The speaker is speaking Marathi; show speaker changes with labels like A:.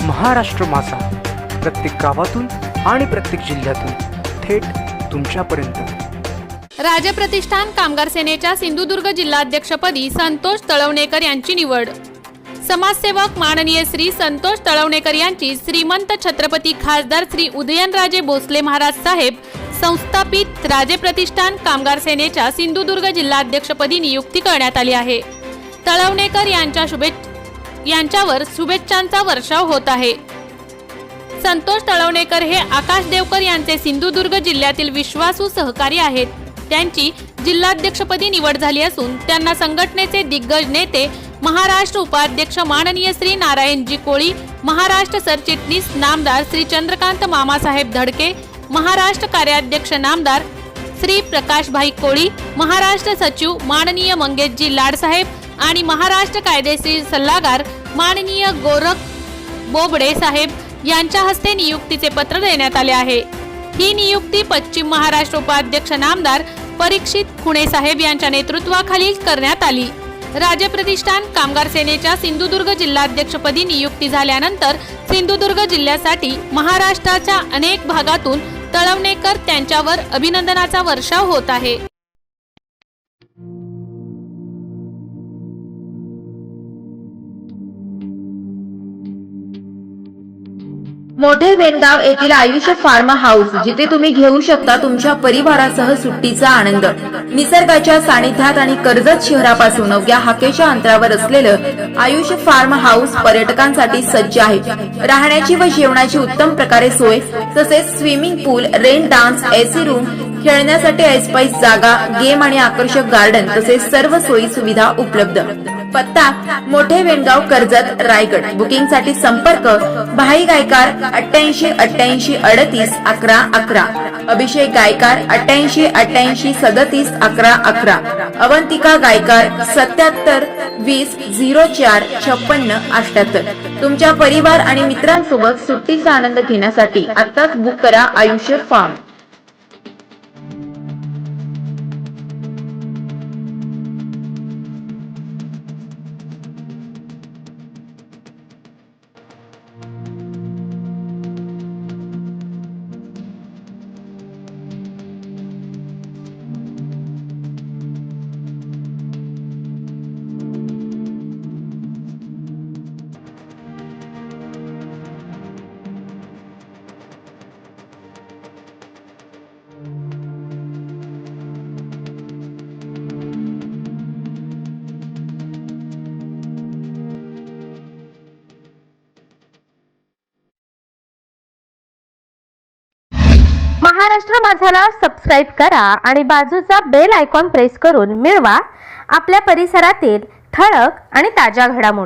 A: महाराष्ट्र माझा, प्रत्येक गावातून आणि प्रत्येक जिल्ह्यातून थेट तुमच्यापर्यंत।
B: राजप्रतिष्ठान कामगार सेनेच्या सिंधुदुर्ग जिल्हाध्यक्षपदी संतोष तळवणेकर यांची निवड। समाजसेवक माननीय श्री संतोष तळवणेकर यांची श्रीमंत छत्रपती खासदार श्री उदयनराजे भोसले महाराज साहेब संस्थापित राजप्रतिष्ठान कामगार सेनेच्या सिंधुदुर्ग जिल्हाध्यक्षपदी नियुक्ती करण्यात आली आहे। तळवणेकर यांच्यावर शुभेच्छांचा वर्षाव होत आहे। संतोष तळवणेकर हे आकाश देवकर यांचे सिंधुदुर्ग जिल्ह्यातील विश्वासू सहकारी आहेत। त्यांची जिल्हाध्यक्षपदी निवड झाली असून त्यांना संघटनेचे दिग्गज नेते, महाराष्ट्र उपाध्यक्ष माननीय श्री नारायणजी कोळी, महाराष्ट्र सरचिटणीस नामदार श्री चंद्रकांत मामासाहेब धडके, महाराष्ट्र कार्याध्यक्ष नामदार श्री प्रकाशभाई कोळी, महाराष्ट्र सचिव माननीय मंगेशजी लाडसाहेब आणि महाराष्ट्र कायदेशीर सल्लागार माननीय गोरख बोबडे साहेब यांच्या हस्ते नियुक्तीचे पत्र देण्यात आले आहे। ही नियुक्ती पश्चिम महाराष्ट्र उपाध्यक्ष नामदार परीक्षित खुणे साहेब यांच्या नेतृत्वाखाली करण्यात आली। राजप्रतिष्ठान कामगार सेनेच्या सिंधुदुर्ग जिल्हाध्यक्षपदी नियुक्ती झाल्यानंतर सिंधुदुर्ग जिल्ह्यासाठी महाराष्ट्राच्या अनेक भागातून तळवणेकर त्यांच्यावर अभिनंदनाचा वर्षाव होत आहे।
C: मोठे वेनगाव येथील आयुष्य फार्म हाऊस, जिथे तुम्ही घेऊ शकता तुमच्या परिवारासह सुट्टीचा आनंद। निसर्गाच्या सानिध्यात आणि कर्जत शहरापासून अवघ्या हाकेच्या अंतरावर असलेलं आयुष्य फार्म हाऊस पर्यटकांसाठी सज्ज आहे। राहण्याची व जेवणाची उत्तम प्रकारे सोय, तसेच स्विमिंग पूल, रेन डान्स, एसी रूम, खेळण्यासाठी ऐसपैस जागा, गेम आणि आकर्षक गार्डन तसेच सर्व सोयी सुविधा उपलब्ध। पत्ता: मोठे वेनगाव, कर्जत, रायगड। बुकिंग साठी संपर्क: भाई गायकार 88 88 38 11 11, अभिषेक गायकार 88 88 37 11 11, अवंतिका गायकार 77 20 04 56 78। तुमच्या परिवार आणि मित्रांसोबत सुट्टीचा आनंद घेण्यासाठी आताच बुक करा आयुष्य फार्म।
D: महाराष्ट्र माझाला सबस्क्राइब करा आणि बाजूचा बेल आयकॉन प्रेस करून मिळवा आपल्या परिसरातील ठळक आणि ताज्या घडामोडी।